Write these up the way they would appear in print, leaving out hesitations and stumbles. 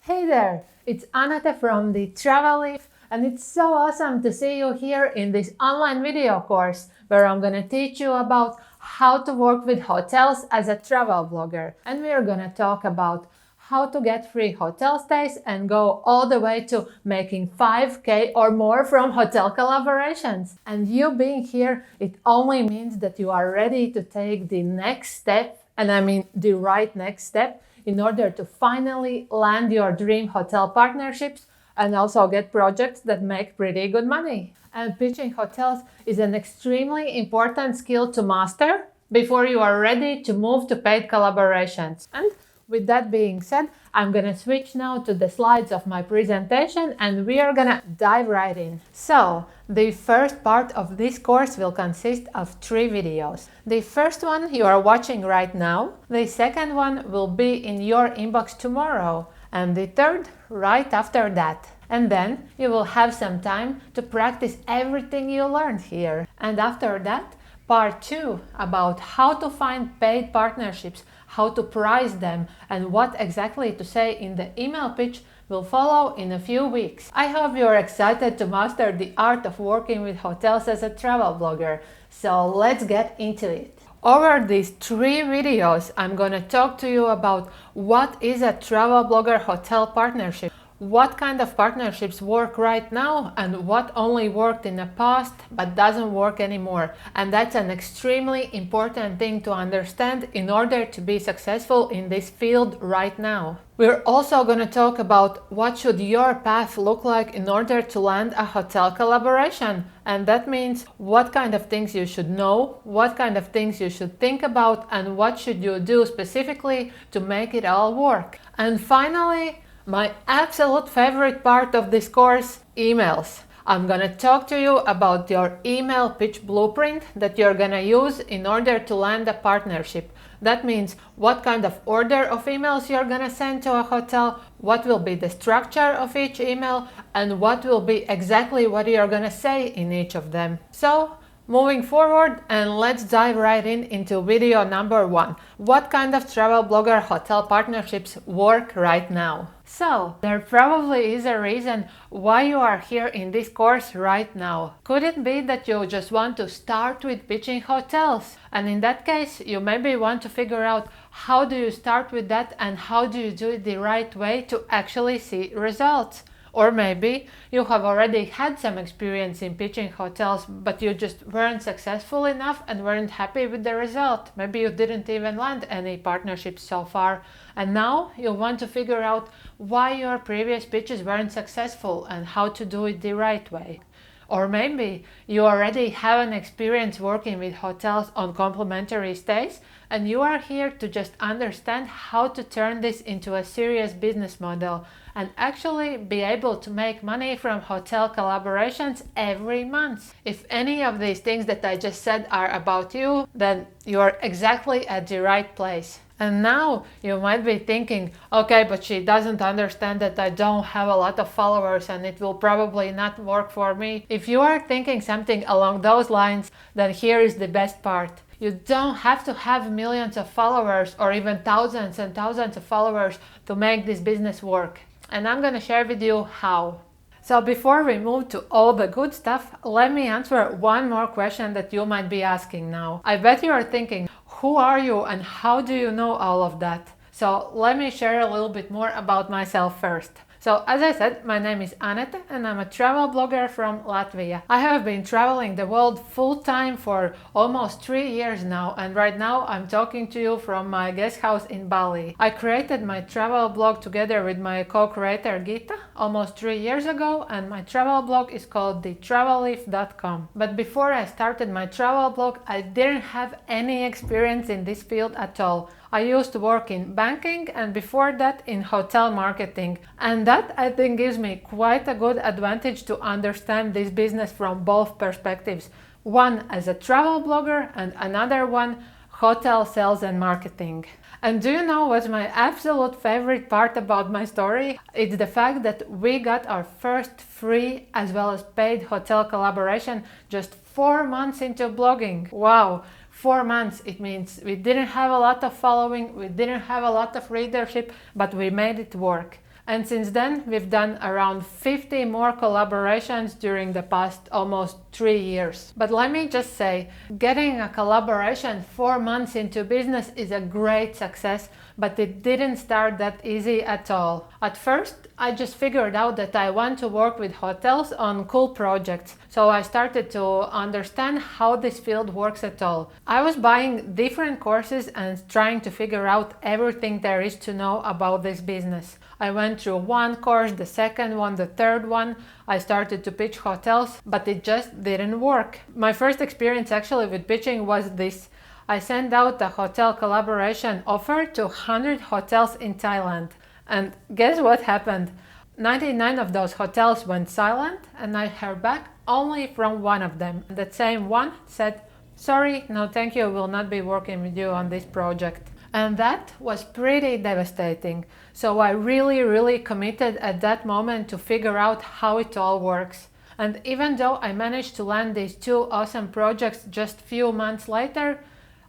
Hey there, it's Anate from the Travel Leaf, and it's so awesome to see you here in this online video course where I'm gonna teach you about how to work with hotels as a travel blogger. And we're gonna talk about how to get free hotel stays and go all the way to making 5K or more from hotel collaborations. And you being here, it only means that you are ready to take the next step, and I mean the right next step, in order to finally land your dream hotel partnerships and also get projects that make pretty good money. And pitching hotels is an extremely important skill to master before you are ready to move to paid collaborations. And with that being said, I'm gonna switch now to the slides of my presentation and we are gonna dive right in. So, the first part of this course will consist of 3 videos. The first one you are watching right now, the second one will be in your inbox tomorrow, and the third right after that. And then you will have some time to practice everything you learned here. And after that, part 2 about how to find paid partnerships, how to price them, and what exactly to say in the email pitch will follow in a few weeks. I hope you're excited to master the art of working with hotels as a travel blogger. So let's get into it. Over these 3 videos, I'm gonna talk to you about what is a travel blogger hotel partnership, what kind of partnerships work right now and what only worked in the past but doesn't work anymore. And that's an extremely important thing to understand in order to be successful in this field right now. We're also going to talk about what should your path look like in order to land a hotel collaboration. And that means what kind of things you should know, what kind of things you should think about, and what should you do specifically to make it all work. And finally, my absolute favorite part of this course, emails. I'm gonna talk to you about your email pitch blueprint that you're gonna use in order to land a partnership. That means what kind of order of emails you're gonna send to a hotel, what will be the structure of each email, and what will be exactly what you're gonna say in each of them. So, moving forward, and let's dive right into video number 1. What kind of travel blogger hotel partnerships work right now? So, there probably is a reason why you are here in this course right now. Could it be that you just want to start with pitching hotels? And in that case, you maybe want to figure out how do you start with that and how do you do it the right way to actually see results. Or maybe you have already had some experience in pitching hotels, but you just weren't successful enough and weren't happy with the result. Maybe you didn't even land any partnerships so far. And now you want to figure out why your previous pitches weren't successful and how to do it the right way. Or maybe you already have an experience working with hotels on complimentary stays and you are here to just understand how to turn this into a serious business model and actually be able to make money from hotel collaborations every month. If any of these things that I just said are about you, then you're exactly at the right place. And now you might be thinking, okay, but she doesn't understand that I don't have a lot of followers and it will probably not work for me. If you are thinking something along those lines, then here is the best part. You don't have to have millions of followers or even thousands and thousands of followers to make this business work. And I'm gonna share with you how. So before we move to all the good stuff, let me answer one more question that you might be asking now. I bet you are thinking, who are you and how do you know all of that? So let me share a little bit more about myself first. So as I said, my name is Anete and I'm a travel blogger from Latvia. I have been traveling the world full time for almost 3 years now, and right now I'm talking to you from my guest house in Bali. I created my travel blog together with my co-creator Gita almost 3 years ago, and my travel blog is called thetravelleaf.com. But before I started my travel blog, I didn't have any experience in this field at all. I used to work in banking and before that in hotel marketing, and that I think gives me quite a good advantage to understand this business from both perspectives. One as a travel blogger and another one hotel sales and marketing. And do you know what's my absolute favorite part about my story? It's the fact that we got our first free as well as paid hotel collaboration just 4 months into blogging. Wow! 4 months, it means we didn't have a lot of following, we didn't have a lot of readership, but we made it work. And since then, we've done around 50 more collaborations during the past almost 3 years. But let me just say, getting a collaboration 4 months into business is a great success, but it didn't start that easy at all. At first, I just figured out that I want to work with hotels on cool projects, so I started to understand how this field works at all. I was buying different courses and trying to figure out everything there is to know about this business. I went through one course, the second one, the third one. I started to pitch hotels, but it just didn't work. My first experience actually with pitching was this. I sent out a hotel collaboration offer to 100 hotels in Thailand. And guess what happened? 99 of those hotels went silent, and I heard back only from one of them. That same one said, "Sorry, no thank you, will not be working with you on this project." And that was pretty devastating. So I really committed at that moment to figure out how it all works. And even though I managed to land these 2 awesome projects just few months later,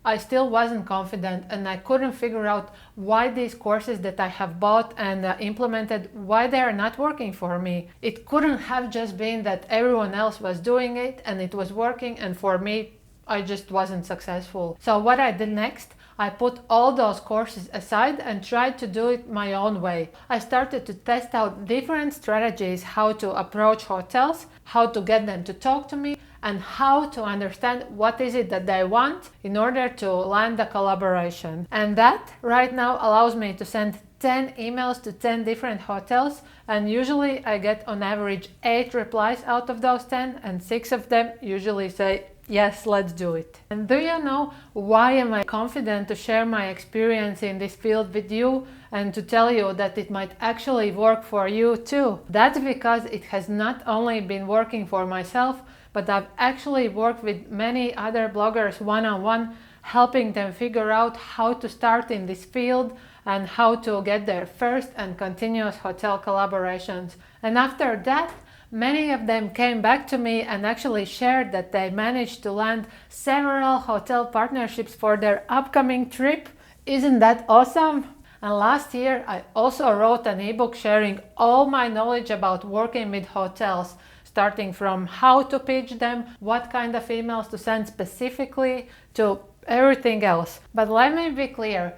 I still wasn't confident, and I couldn't figure out why these courses that I have bought and implemented, why they are not working for me. It couldn't have just been that everyone else was doing it and it was working, and for me, I just wasn't successful. So what I did next, I put all those courses aside and tried to do it my own way. I started to test out different strategies, how to approach hotels, how to get them to talk to me, and how to understand what is it that they want in order to land a collaboration. And that right now allows me to send 10 emails to 10 different hotels, and usually I get on average 8 replies out of those 10, and 6 of them usually say, "Yes, let's do it." And do you know why am I confident to share my experience in this field with you and to tell you that it might actually work for you too? That's because it has not only been working for myself, but I've actually worked with many other bloggers one-on-one, helping them figure out how to start in this field and how to get their first and continuous hotel collaborations. And after that, many of them came back to me and actually shared that they managed to land several hotel partnerships for their upcoming trip. Isn't that awesome? And last year, I also wrote an ebook sharing all my knowledge about working with hotels, starting from how to pitch them, what kind of emails to send specifically, to everything else. But let me be clear,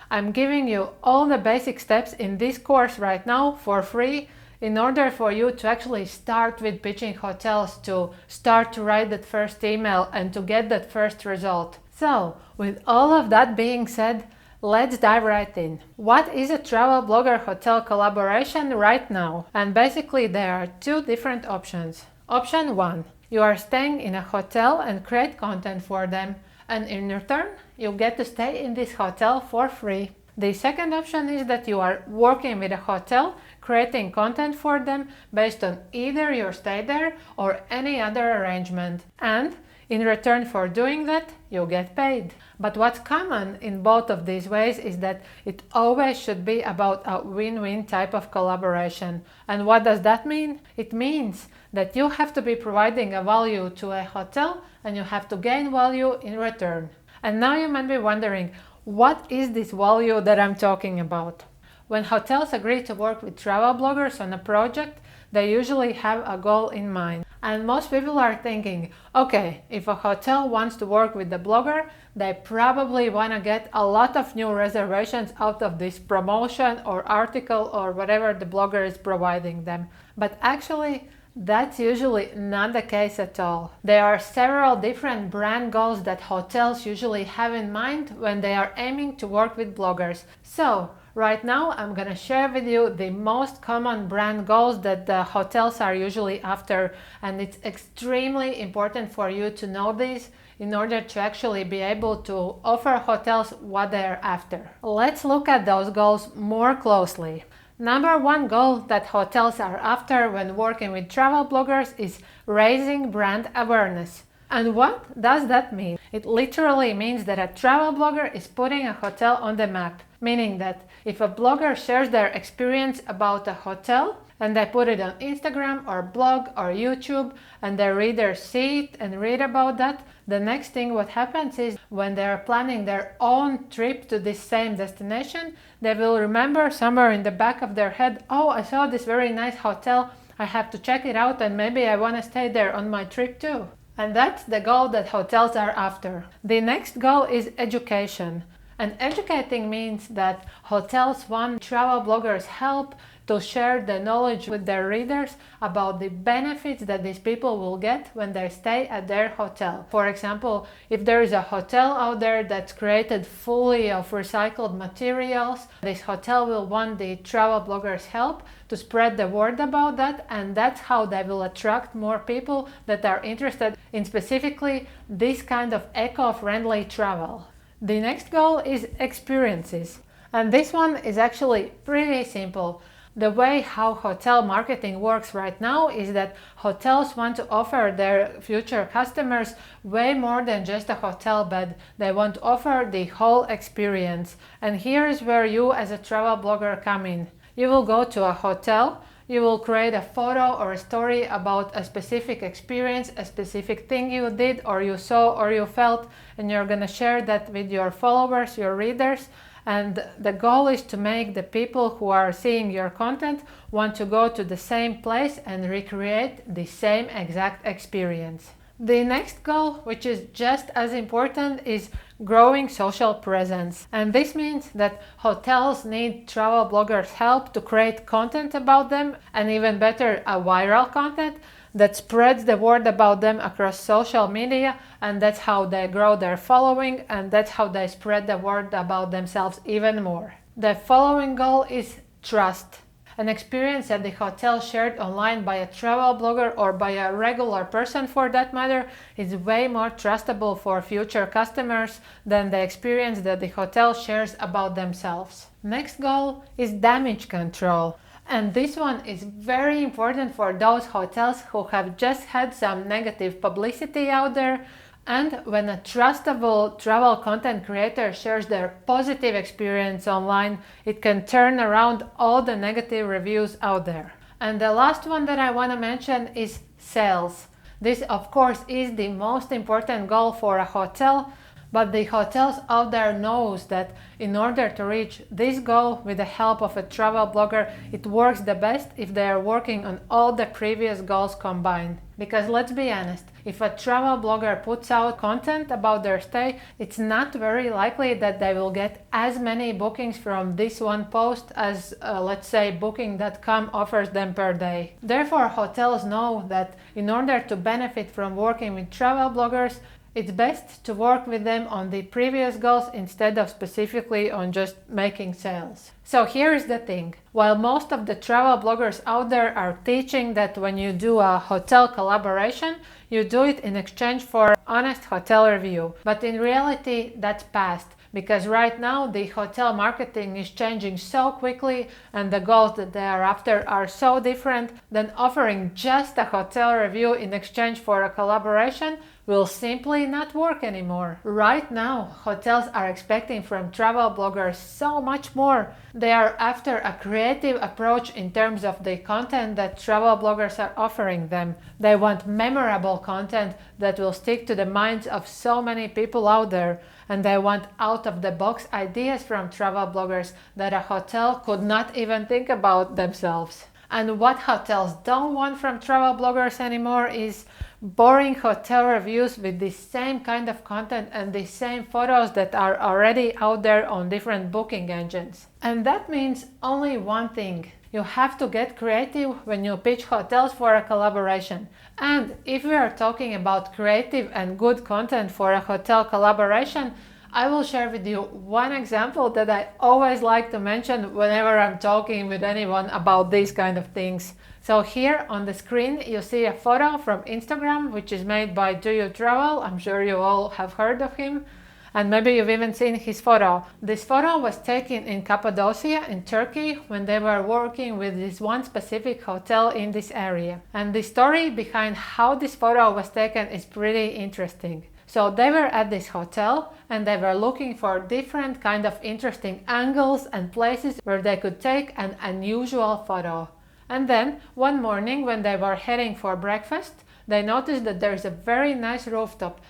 I'm giving you all the basic steps in this course right now for free in order for you to actually start with pitching hotels, to start to write that first email and to get that first result. So, with all of that being said, let's dive right in. What is a travel blogger hotel collaboration right now? And basically there are 2 different options. Option 1, you are staying in a hotel and create content for them, and in return you get to stay in this hotel for free. The second option is that you are working with a hotel, creating content for them based on either your stay there or any other arrangement. And in return for doing that, you get paid. But what's common in both of these ways is that it always should be about a win-win type of collaboration. And what does that mean? It means that you have to be providing a value to a hotel and you have to gain value in return. And now you might be wondering, what is this value that I'm talking about? When hotels agree to work with travel bloggers on a project, they usually have a goal in mind. And most people are thinking, okay, if a hotel wants to work with the blogger, they probably want to get a lot of new reservations out of this promotion or article or whatever the blogger is providing them. But actually, that's usually not the case at all. There are several different brand goals that hotels usually have in mind when they are aiming to work with bloggers. So, right now I'm gonna share with you the most common brand goals that the hotels are usually after, and it's extremely important for you to know these in order to actually be able to offer hotels what they're after. Let's look at those goals more closely. Number 1 goal that hotels are after when working with travel bloggers is raising brand awareness. And what does that mean? It literally means that a travel blogger is putting a hotel on the map, meaning that if a blogger shares their experience about a hotel and they put it on Instagram or blog or YouTube and their readers see it and read about that, the next thing what happens is when they are planning their own trip to this same destination, they will remember somewhere in the back of their head, oh, I saw this very nice hotel, I have to check it out and maybe I want to stay there on my trip too. And that's the goal that hotels are after. The next goal is education. And educating means that hotels want travel bloggers' help to share the knowledge with their readers about the benefits that these people will get when they stay at their hotel. For example, if there is a hotel out there that's created fully of recycled materials, this hotel will want the travel bloggers' help to spread the word about that, and that's how they will attract more people that are interested in specifically this kind of eco-friendly travel. The next goal is experiences, and this one is actually pretty simple. The way how hotel marketing works right now is that hotels want to offer their future customers way more than just a hotel bed. They want to offer the whole experience. And here is where you as a travel blogger come in. You will go to a hotel, you will create a photo or a story about a specific experience, a specific thing you did or you saw or you felt, and you're gonna share that with your followers, your readers. And the goal is to make the people who are seeing your content want to go to the same place and recreate the same exact experience. The next goal, which is just as important, is growing social presence. And this means that hotels need travel bloggers' help to create content about them, and even better, a viral content that spreads the word about them across social media, and that's how they grow their following, and that's how they spread the word about themselves even more. The following goal is trust. An experience at the hotel shared online by a travel blogger or by a regular person for that matter is way more trustable for future customers than the experience that the hotel shares about themselves. Next goal is damage control. And this one is very important for those hotels who have just had some negative publicity out there. And when a trustable travel content creator shares their positive experience online, it can turn around all the negative reviews out there. And the last one that I want to mention is sales. This, of course, is the most important goal for a hotel. But the hotels out there knows that in order to reach this goal with the help of a travel blogger, it works the best if they are working on all the previous goals combined. Because let's be honest, if a travel blogger puts out content about their stay, it's not very likely that they will get as many bookings from this one post as, let's say, Booking.com offers them per day. Therefore, hotels know that in order to benefit from working with travel bloggers, it's best to work with them on the previous goals instead of specifically on just making sales. So here is the thing. While most of the travel bloggers out there are teaching that when you do a hotel collaboration, you do it in exchange for honest hotel review. But in reality, that's past. Because right now the hotel marketing is changing so quickly and the goals that they are after are so different, then offering just a hotel review in exchange for a collaboration will simply not work anymore. Right now, hotels are expecting from travel bloggers so much more. They are after a creative approach in terms of the content that travel bloggers are offering them. They want memorable content that will stick to the minds of so many people out there. And they want out-of-the-box ideas from travel bloggers that a hotel could not even think about themselves. And what hotels don't want from travel bloggers anymore is boring hotel reviews with the same kind of content and the same photos that are already out there on different booking engines. And that means only one thing. You have to get creative when you pitch hotels for a collaboration. And if we are talking about creative and good content for a hotel collaboration, I will share with you one example that I always like to mention whenever I'm talking with anyone about these kind of things. So here on the screen you see a photo from Instagram which is made by Do You Travel. I'm sure you all have heard of him. And maybe you've even seen his photo. This photo was taken in Cappadocia in Turkey when they were working with this one specific hotel in this area. And the story behind how this photo was taken is pretty interesting. So they were at this hotel and they were looking for different kind of interesting angles and places where they could take an unusual photo. And then one morning when they were heading for breakfast, they noticed that there's a very nice rooftop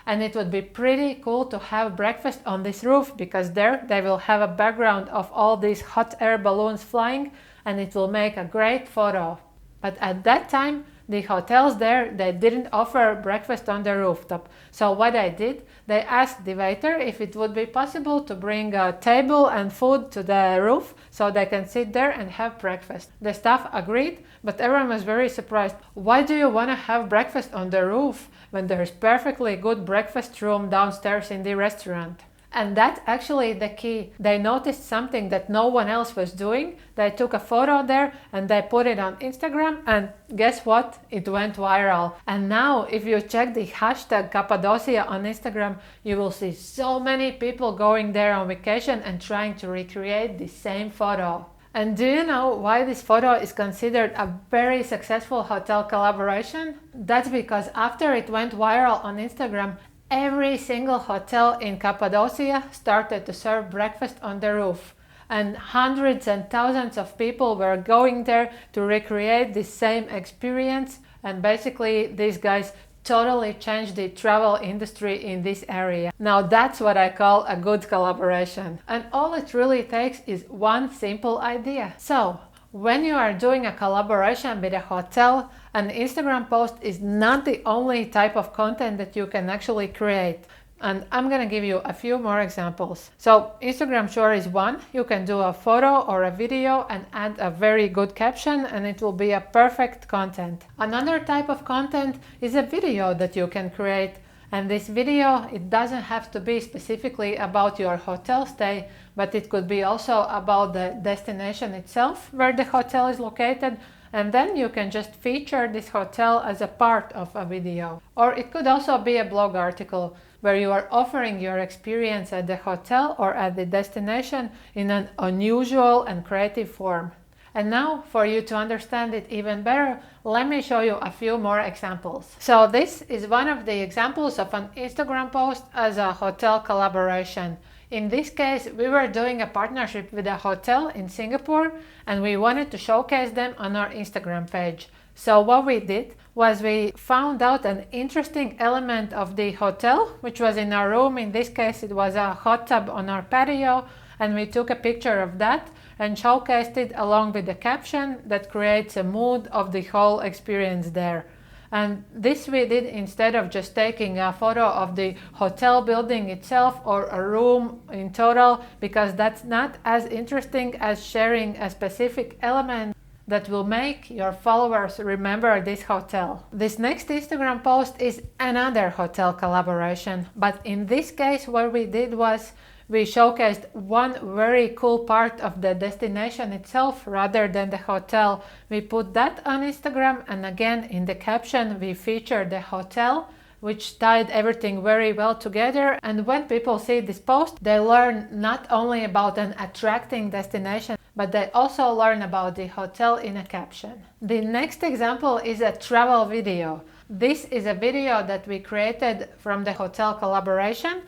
and it would be pretty cool to have breakfast on this roof, because there they will have a background of all these hot air balloons flying and it will make a great photo. But at that time, the hotels there, they didn't offer breakfast on the rooftop. So what I did, they asked the waiter if it would be possible to bring a table and food to the roof so they can sit there and have breakfast. The staff agreed, but everyone was very surprised. Why do you want to have breakfast on the roof when there's perfectly good breakfast room downstairs in the restaurant? And that's actually the key. They noticed something that no one else was doing. They took a photo there and they put it on Instagram, and guess what? It went viral. And now if you check the hashtag Cappadocia on Instagram, you will see so many people going there on vacation and trying to recreate the same photo. And do you know why this photo is considered a very successful hotel collaboration? That's because after it went viral on Instagram, every single hotel in Cappadocia started to serve breakfast on the roof, and hundreds and thousands of people were going there to recreate this same experience. And basically these guys totally changed the travel industry in this area. Now that's what I call a good collaboration. And all it really takes is one simple idea. So when you are doing a collaboration with a hotel, an Instagram post is not the only type of content that you can actually create. And I'm gonna give you a few more examples. So Instagram sure is one. You can do a photo or a video and add a very good caption and it will be a perfect content. Another type of content is a video that you can create. And this video, it doesn't have to be specifically about your hotel stay, but it could be also about the destination itself where the hotel is located. And then you can just feature this hotel as a part of a video. Or it could also be a blog article where you are offering your experience at the hotel or at the destination in an unusual and creative form. And now, for you to understand it even better, let me show you a few more examples. So this is one of the examples of an Instagram post as a hotel collaboration. In this case, we were doing a partnership with a hotel in Singapore and we wanted to showcase them on our Instagram page. So what we did was we found out an interesting element of the hotel, which was in our room. In this case, it was a hot tub on our patio, and we took a picture of that and showcased it along with the caption that creates a mood of the whole experience there. And this we did instead of just taking a photo of the hotel building itself or a room in total, because that's not as interesting as sharing a specific element that will make your followers remember this hotel. This next Instagram post is another hotel collaboration, but in this case what we did was we showcased one very cool part of the destination itself rather than the hotel. We put that on Instagram, and again in the caption we featured the hotel, which tied everything very well together. And when people see this post, they learn not only about an attracting destination, but they also learn about the hotel in a caption. The next example is a travel video. This is a video that we created from the hotel collaboration,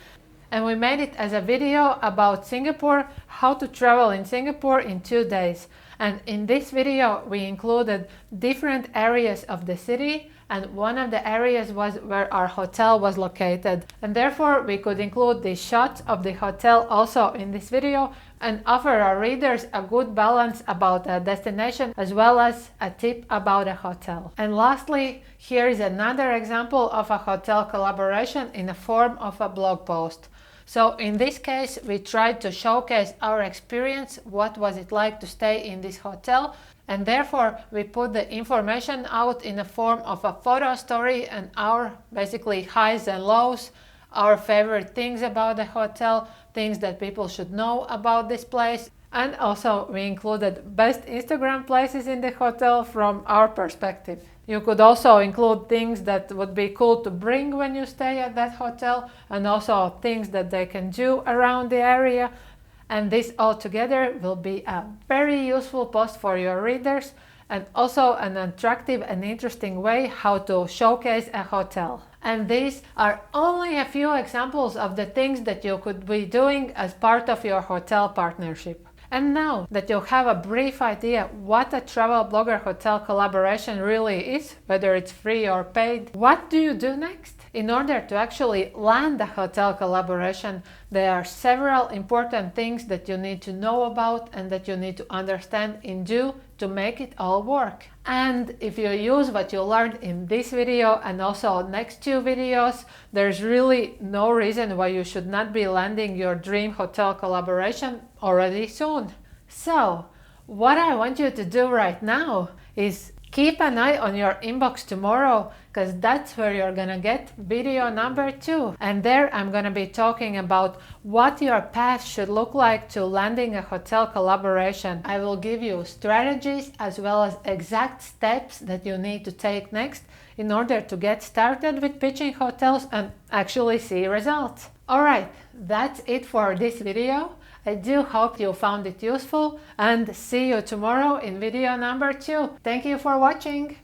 and we made it as a video about Singapore, how to travel in Singapore in 2 days. And in this video we included different areas of the city, and one of the areas was where our hotel was located. And therefore we could include the shots of the hotel also in this video and offer our readers a good balance about a destination as well as a tip about a hotel. And lastly, here is another example of a hotel collaboration in the form of a blog post. So in this case, we tried to showcase our experience, what was it like to stay in this hotel, and therefore we put the information out in the form of a photo story and our basically highs and lows, our favorite things about the hotel, things that people should know about this place. And also we included best Instagram places in the hotel from our perspective. You could also include things that would be cool to bring when you stay at that hotel, and also things that they can do around the area. And this all together will be a very useful post for your readers and also an attractive and interesting way how to showcase a hotel. And these are only a few examples of the things that you could be doing as part of your hotel partnership. And now that you have a brief idea what a travel blogger hotel collaboration really is, whether it's free or paid, what do you do next? In order to actually land a hotel collaboration, there are several important things that you need to know about and that you need to understand and do to make it all work. And if you use what you learned in this video and also next 2 videos, there's really no reason why you should not be landing your dream hotel collaboration already soon. So, what I want you to do right now is keep an eye on your inbox tomorrow, because that's where you're gonna get video number 2. And there I'm gonna be talking about what your path should look like to landing a hotel collaboration. I will give you strategies as well as exact steps that you need to take next in order to get started with pitching hotels and actually see results. Alright, that's it for this video. I do hope you found it useful and see you tomorrow in video number 2. Thank you for watching.